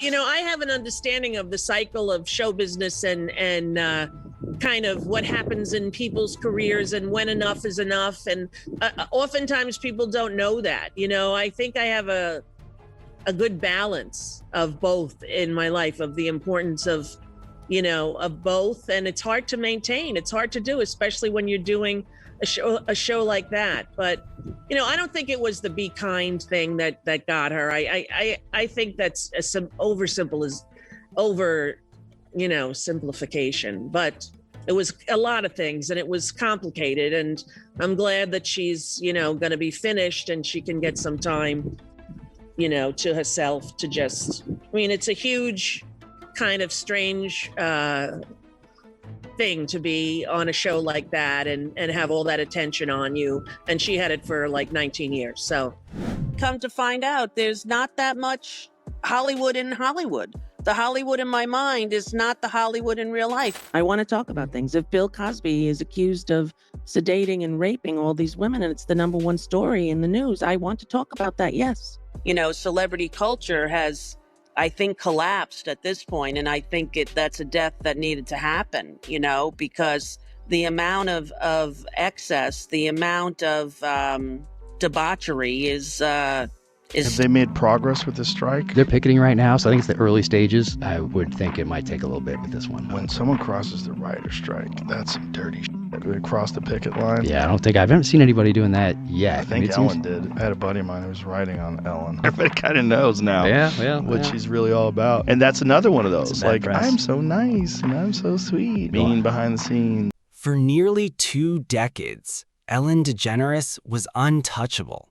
I have an understanding of the cycle of show business and kind of what happens in people's careers and when enough is enough. And oftentimes people don't know that. I think I have a good balance of both in my life, of the importance of both. And it's hard to maintain. It's hard to do, especially when you're doing a show like that. But I don't think it was the be kind thing that got her. I think that's simplification, but it was a lot of things and it was complicated, and I'm glad that she's going to be finished and she can get some time to herself to just, it's a huge kind of strange thing to be on a show like that and have all that attention on you. And she had it for like 19 years. So come to find out, there's not that much Hollywood in Hollywood. The Hollywood in my mind is not the Hollywood in real life. I want to talk about things. If Bill Cosby is accused of sedating and raping all these women and it's the number one story in the news, I want to talk about that, yes. Celebrity culture has, I think, collapsed at this point, and I think that's a death that needed to happen, because the amount of excess, the amount of debauchery is. Have they made progress with the strike? They're picketing right now, so I think it's the early stages. I would think it might take a little bit with this one. When someone crosses the writer strike, that's some dirty shit. They cross the picket line. Yeah, I haven't seen anybody doing that yet. I think Ellen did. I had a buddy of mine who was writing on Ellen. Everybody kind of knows now what she's really all about. And that's another one of those. Like, press. I'm so nice and I'm so sweet. Being behind the scenes. For nearly 2 decades, Ellen DeGeneres was untouchable.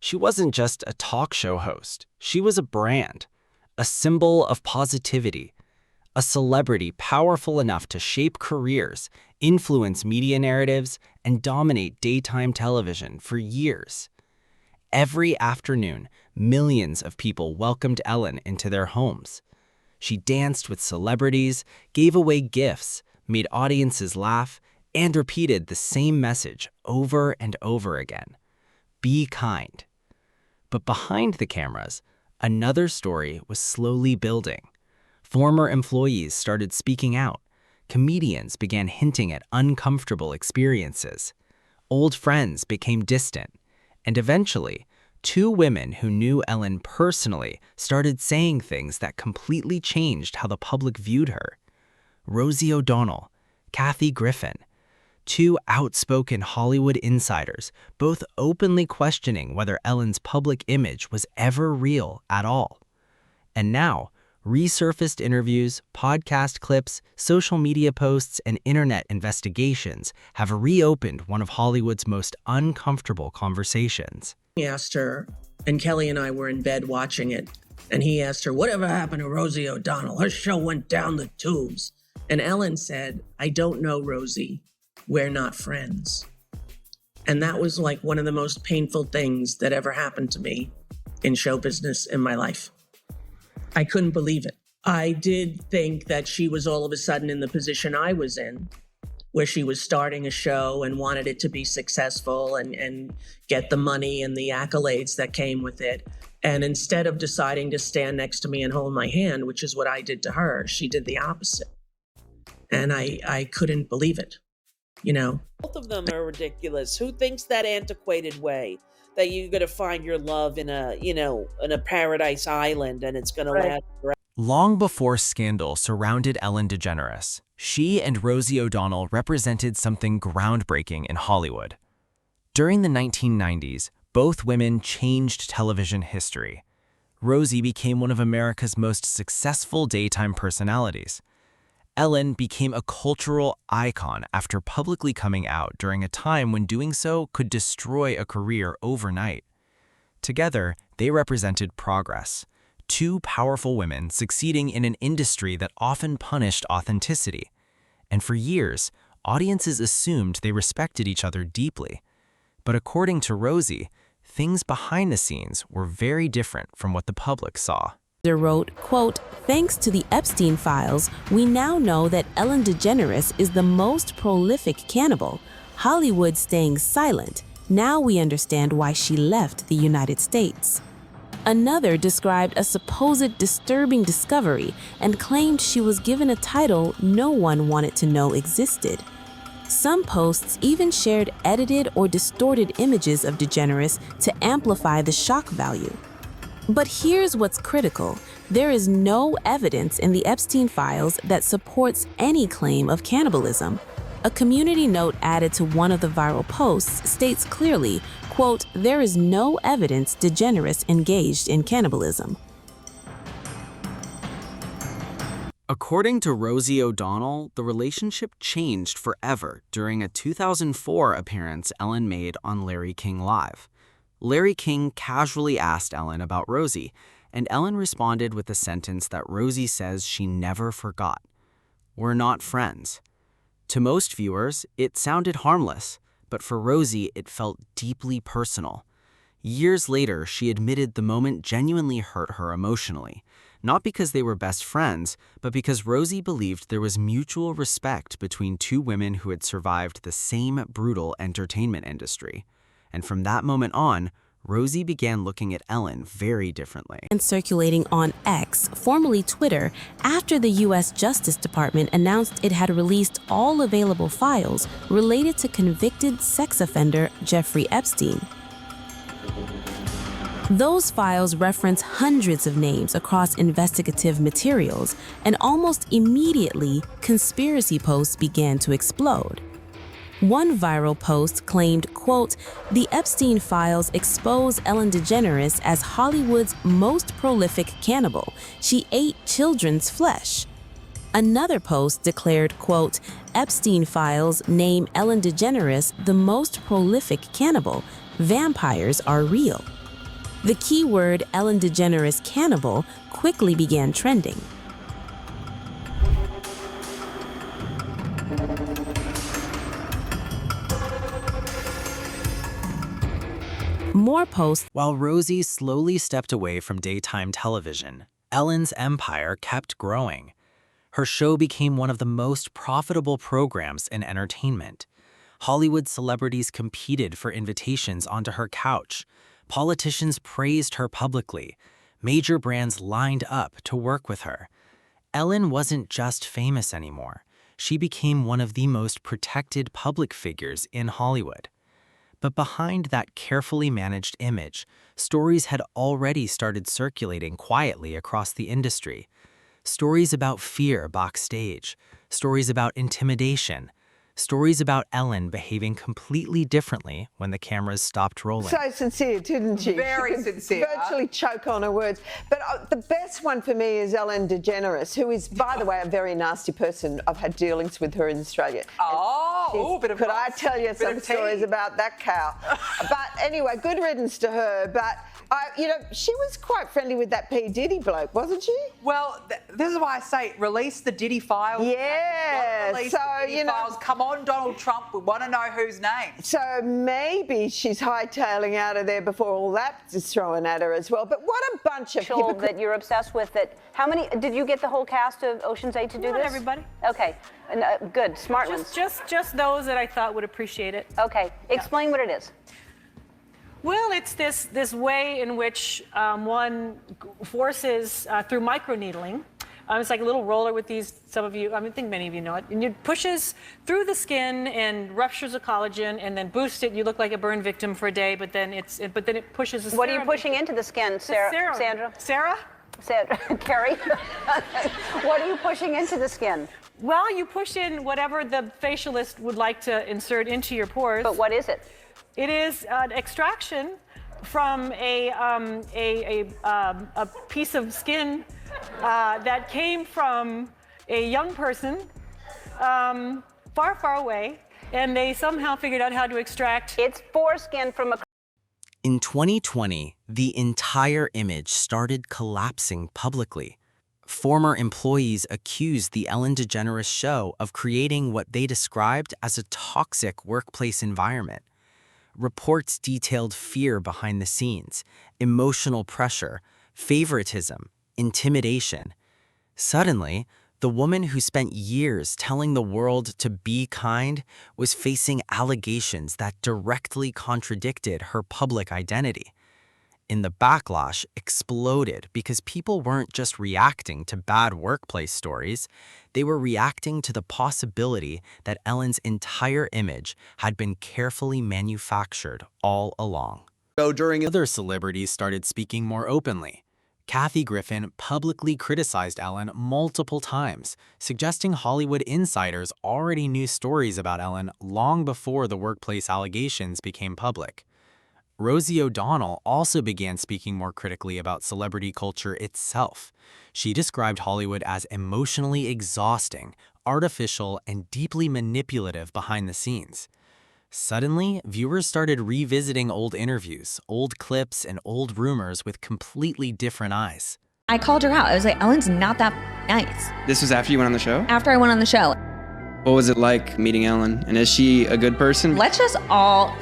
She wasn't just a talk show host. She was a brand, a symbol of positivity, a celebrity powerful enough to shape careers, influence media narratives, and dominate daytime television for years. Every afternoon, millions of people welcomed Ellen into their homes. She danced with celebrities, gave away gifts, made audiences laugh, and repeated the same message over and over again. Be kind. But behind the cameras, another story was slowly building. Former employees started speaking out. Comedians began hinting at uncomfortable experiences. Old friends became distant. And eventually, 2 women who knew Ellen personally started saying things that completely changed how the public viewed her. Rosie O'Donnell, Kathy Griffin, 2 outspoken Hollywood insiders, both openly questioning whether Ellen's public image was ever real at all. And now, resurfaced interviews, podcast clips, social media posts, and internet investigations have reopened one of Hollywood's most uncomfortable conversations. He asked her, and Kelly and I were in bed watching it, and he asked her, whatever happened to Rosie O'Donnell? Her show went down the tubes. And Ellen said, I don't know, Rosie. We're not friends. And that was like one of the most painful things that ever happened to me in show business in my life. I couldn't believe it. I did think that she was all of a sudden in the position I was in, where she was starting a show and wanted it to be successful and get the money and the accolades that came with it. And instead of deciding to stand next to me and hold my hand, which is what I did to her, she did the opposite. And I couldn't believe it. Both of them are ridiculous. Who thinks that antiquated way that you're going to find your love in a paradise island and it's going to last forever? Long before scandal surrounded Ellen DeGeneres, she and Rosie O'Donnell represented something groundbreaking in Hollywood. During the 1990s, both women changed television history. Rosie became one of America's most successful daytime personalities. Ellen became a cultural icon after publicly coming out during a time when doing so could destroy a career overnight. Together, they represented progress, 2 powerful women succeeding in an industry that often punished authenticity. And for years, audiences assumed they respected each other deeply. But according to Rosie, things behind the scenes were very different from what the public saw. Wrote, quote, thanks to the Epstein files, we now know that Ellen DeGeneres is the most prolific cannibal. Hollywood staying silent. Now we understand why she left the United States. Another described a supposed disturbing discovery and claimed she was given a title no one wanted to know existed. Some posts even shared edited or distorted images of DeGeneres to amplify the shock value. But here's what's critical. There is no evidence in the Epstein files that supports any claim of cannibalism. A community note added to one of the viral posts states clearly, quote, "There is no evidence DeGeneres engaged in cannibalism." According to Rosie O'Donnell, the relationship changed forever during a 2004 appearance Ellen made on Larry King Live. Larry King casually asked Ellen about Rosie, and Ellen responded with a sentence that Rosie says she never forgot. "We're not friends." To most viewers, it sounded harmless, but for Rosie, it felt deeply personal. Years later, she admitted the moment genuinely hurt her emotionally, not because they were best friends, but because Rosie believed there was mutual respect between two women who had survived the same brutal entertainment industry. And from that moment on, Rosie began looking at Ellen very differently. And circulating on X, formerly Twitter, after the U.S. Justice Department announced it had released all available files related to convicted sex offender Jeffrey Epstein. Those files reference hundreds of names across investigative materials, and almost immediately, conspiracy posts began to explode. One viral post claimed, quote, "The Epstein files expose Ellen DeGeneres as Hollywood's most prolific cannibal. She ate children's flesh." Another post declared, quote, "Epstein files name Ellen DeGeneres the most prolific cannibal. Vampires are real." The keyword Ellen DeGeneres cannibal quickly began trending. More posts. While Rosie slowly stepped away from daytime television, Ellen's empire kept growing. Her show became one of the most profitable programs in entertainment. Hollywood celebrities competed for invitations onto her couch. Politicians praised her publicly. Major brands lined up to work with her. Ellen wasn't just famous anymore. She became one of the most protected public figures in Hollywood. But behind that carefully managed image, stories had already started circulating quietly across the industry. Stories about fear backstage, stories about intimidation, stories about Ellen behaving completely differently when the cameras stopped rolling. So sincere, didn't she? Very she could sincere. Virtually choke on her words. But the best one for me is Ellen DeGeneres, who is, by the way, a very nasty person. I've had dealings with her in Australia. Bit of could I tell you some stories about that cow? But anyway, good riddance to her. But she was quite friendly with that P. Diddy bloke, wasn't she? Well, this is why I say release the Diddy files. Yeah. Release the Diddy files. Come on, Donald Trump. We want to know whose name. So maybe she's hightailing out of there before all that is thrown at her as well. But what a bunch of hypocrites. That you're obsessed with. That how many did you get the whole cast of Ocean's 8 to do Not this? everybody. Okay, good, smart ones. Just those that I thought would appreciate it. Okay, explain what it is. Well, it's this way in which one forces through microneedling. It's like a little roller with these. Some of you, I think many of you know it. And it pushes through the skin and ruptures the collagen, and then boosts it. You look like a burn victim for a day, but then it pushes the. What are you pushing into the skin, Sandra? Sarah? Carrie? What are you pushing into the skin? Well, you push in whatever the facialist would like to insert into your pores. But what is it? It is an extraction from a piece of skin that came from a young person far, far away, and they somehow figured out how to extract. It's foreskin from a. In 2020, the entire image started collapsing publicly. Former employees accused the Ellen DeGeneres show of creating what they described as a toxic workplace environment. Reports detailed fear behind the scenes, emotional pressure, favoritism, intimidation. Suddenly, the woman who spent years telling the world to be kind was facing allegations that directly contradicted her public identity. in the backlash exploded because people weren't just reacting to bad workplace stories, they were reacting to the possibility that Ellen's entire image had been carefully manufactured all along. So during other celebrities started speaking more openly. Kathy Griffin publicly criticized Ellen multiple times, suggesting Hollywood insiders already knew stories about Ellen long before the workplace allegations became public. Rosie O'Donnell also began speaking more critically about celebrity culture itself. She described Hollywood as emotionally exhausting, artificial, and deeply manipulative behind the scenes. Suddenly, viewers started revisiting old interviews, old clips, and old rumors with completely different eyes. I called her out. I was like, Ellen's not that nice. This was after you went on the show? After I went on the show. What was it like meeting Ellen? And is she a good person? Let's just all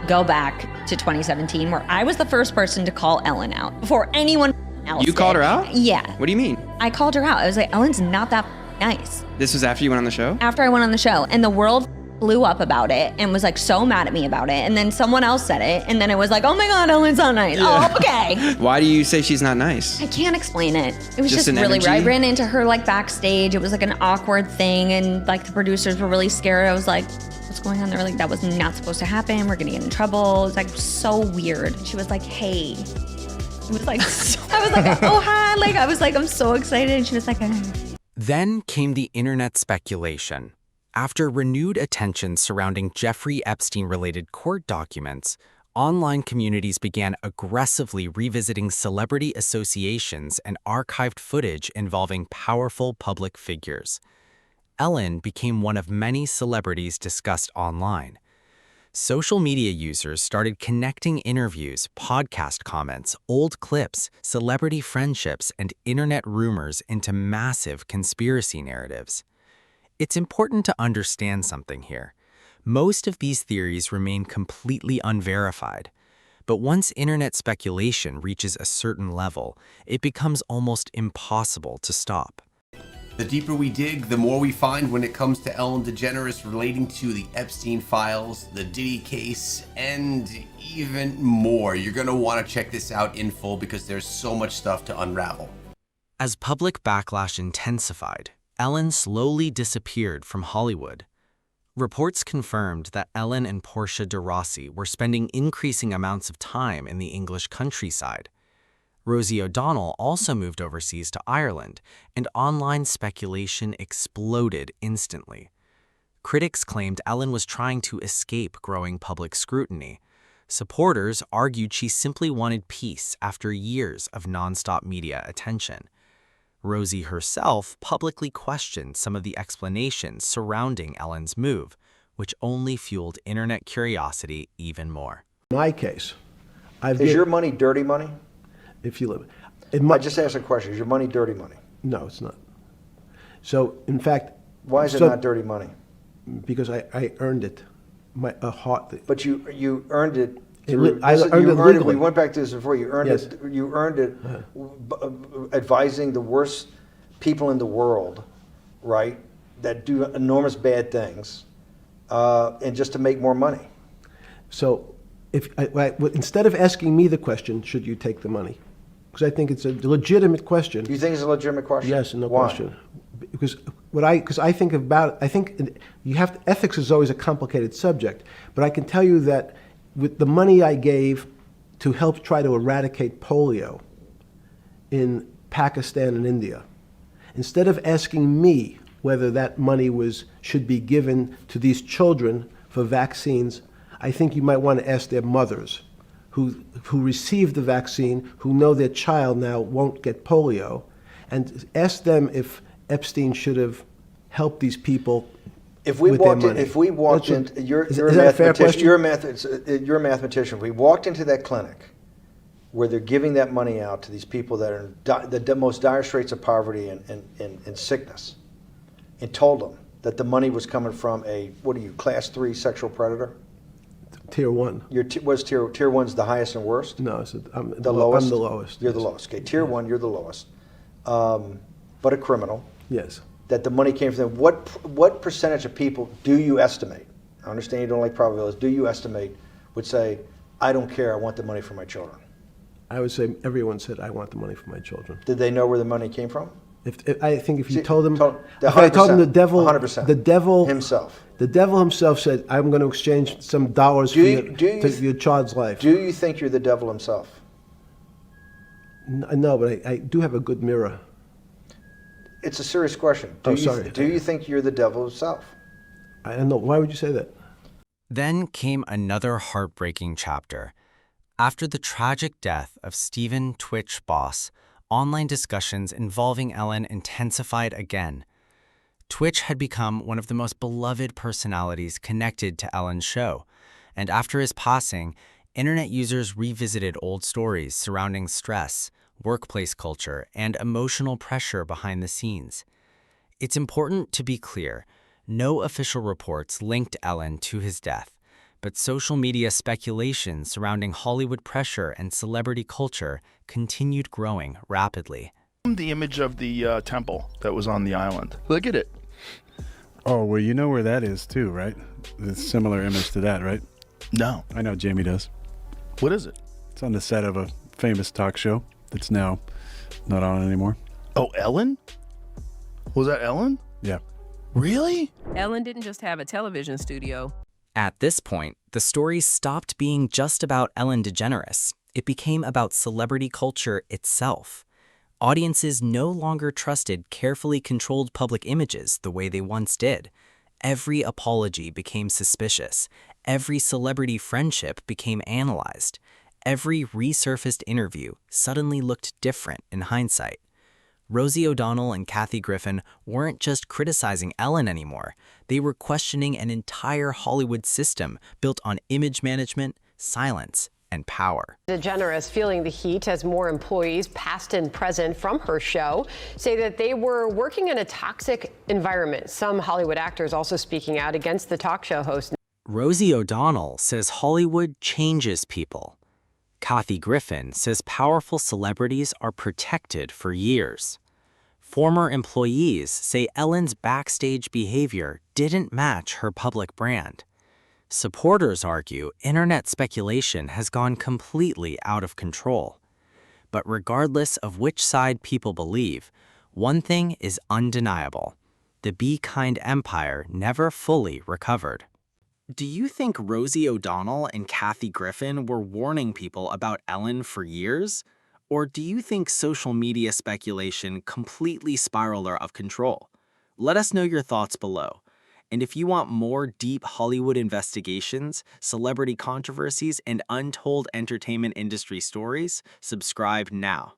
go back to 2017, where I was the first person to call Ellen out before anyone else You called did. her out? Yeah. What do you mean? I called her out. I was like, Ellen's not that nice. This was after you went on the show? After I went on the show, and the world blew up about it and was like so mad at me about it. And then someone else said it, and then it was like, oh my God, Ellen's not nice. Yeah. Oh, okay. Why do you say she's not nice? I can't explain it. It was just an really energy? weird. I ran into her like backstage. It was like an awkward thing, and like the producers were really scared. I was like, what's going on? They were like, that was not supposed to happen. We're gonna get in trouble. It was like so weird. She was like, hey. It was like, I was like, oh hi. Like I was like, I'm so excited. And she was like, Then came the internet speculation. After renewed attention surrounding Jeffrey Epstein-related court documents, online communities began aggressively revisiting celebrity associations and archived footage involving powerful public figures. Ellen became one of many celebrities discussed online. Social media users started connecting interviews, podcast comments, old clips, celebrity friendships, and internet rumors into massive conspiracy narratives. It's important to understand something here. Most of these theories remain completely unverified. But once internet speculation reaches a certain level, it becomes almost impossible to stop. The deeper we dig, the more we find when it comes to Ellen DeGeneres relating to the Epstein files, the Diddy case, and even more. You're going to want to check this out in full because there's so much stuff to unravel. As public backlash intensified, Ellen slowly disappeared from Hollywood. Reports confirmed that Ellen and Portia de Rossi were spending increasing amounts of time in the English countryside. Rosie O'Donnell also moved overseas to Ireland, and online speculation exploded instantly. Critics claimed Ellen was trying to escape growing public scrutiny. Supporters argued she simply wanted peace after years of nonstop media attention. Rosie herself publicly questioned some of the explanations surrounding Ellen's move, which only fueled internet curiosity even more. In my case, Is your money dirty money? If you live, I just asked a question. Is your money dirty money? No, it's not. So, in fact, why is it not dirty money? Because I earned it, But you earned it. I earned it legally. We went back to this before. You earned Yes. it. You earned it, advising the worst people in the world, right? That do enormous bad things, and just to make more money. So, instead of asking me the question, should you take the money? Because I think it's a legitimate question. Do you think it's a legitimate question? Yes, no Why? question. Because I think about, ethics is always a complicated subject, but I can tell you that with the money I gave to help try to eradicate polio in Pakistan and India, instead of asking me whether that money should be given to these children for vaccines, I think you might want to ask their mothers who received the vaccine, who know their child now won't get polio, and ask them if Epstein should have helped these people with their money. If we walked in, you're a mathematician. You're a mathematician. We walked into that clinic where they're giving that money out to these people that are in the most dire straits of poverty and sickness, and told them that the money was coming from class 3 sexual predator? Tier 1. Tier 1's the highest and worst? No, I'm the lowest. I'm the lowest. You're the lowest. Okay, Tier 1, you're the lowest. But a criminal. Yes. That the money came from them. What percentage of people do you estimate? I understand you don't like probabilities. Do you estimate would say, I don't care, I want the money for my children? I would say everyone said, I want the money for my children. Did they know where the money came from? I think if you told them, if I told them the devil, 100%. the devil himself. The devil himself said, I'm going to exchange some dollars for your child's life. Do you think you're the devil himself? No, but I do have a good mirror. It's a serious question. Sorry. Do you think you're the devil himself? I don't know. Why would you say that? Then came another heartbreaking chapter. After the tragic death of Stephen Twitch Boss, online discussions involving Ellen intensified again. Twitch had become one of the most beloved personalities connected to Ellen's show, and after his passing, internet users revisited old stories surrounding stress, workplace culture, and emotional pressure behind the scenes. It's important to be clear, no official reports linked Ellen to his death, but social media speculation surrounding Hollywood pressure and celebrity culture continued growing rapidly. The image of the temple that was on the island. Look at it. Oh, well, you know where that is too, right? It's a similar image to that, right? No. I know Jamie does. What is it? It's on the set of a famous talk show that's now not on anymore. Oh, Ellen? Was that Ellen? Yeah. Really? Ellen didn't just have a television studio. At this point, the story stopped being just about Ellen DeGeneres. It became about celebrity culture itself. Audiences no longer trusted carefully controlled public images the way they once did. Every apology became suspicious. Every celebrity friendship became analyzed. Every resurfaced interview suddenly looked different in hindsight. Rosie O'Donnell and Kathy Griffin weren't just criticizing Ellen anymore. They were questioning an entire Hollywood system built on image management, silence, and power. DeGeneres feeling the heat as more employees, past and present, from her show say that they were working in a toxic environment. Some Hollywood actors also speaking out against the talk show host. Rosie O'Donnell says Hollywood changes people. Kathy Griffin says powerful celebrities are protected for years. Former employees say Ellen's backstage behavior didn't match her public brand. Supporters argue internet speculation has gone completely out of control. But regardless of which side people believe, one thing is undeniable. The Be Kind empire never fully recovered. Do you think Rosie O'Donnell and Kathy Griffin were warning people about Ellen for years? Or do you think social media speculation completely spiraled out of control? Let us know your thoughts below. And if you want more deep Hollywood investigations, celebrity controversies, and untold entertainment industry stories, subscribe now.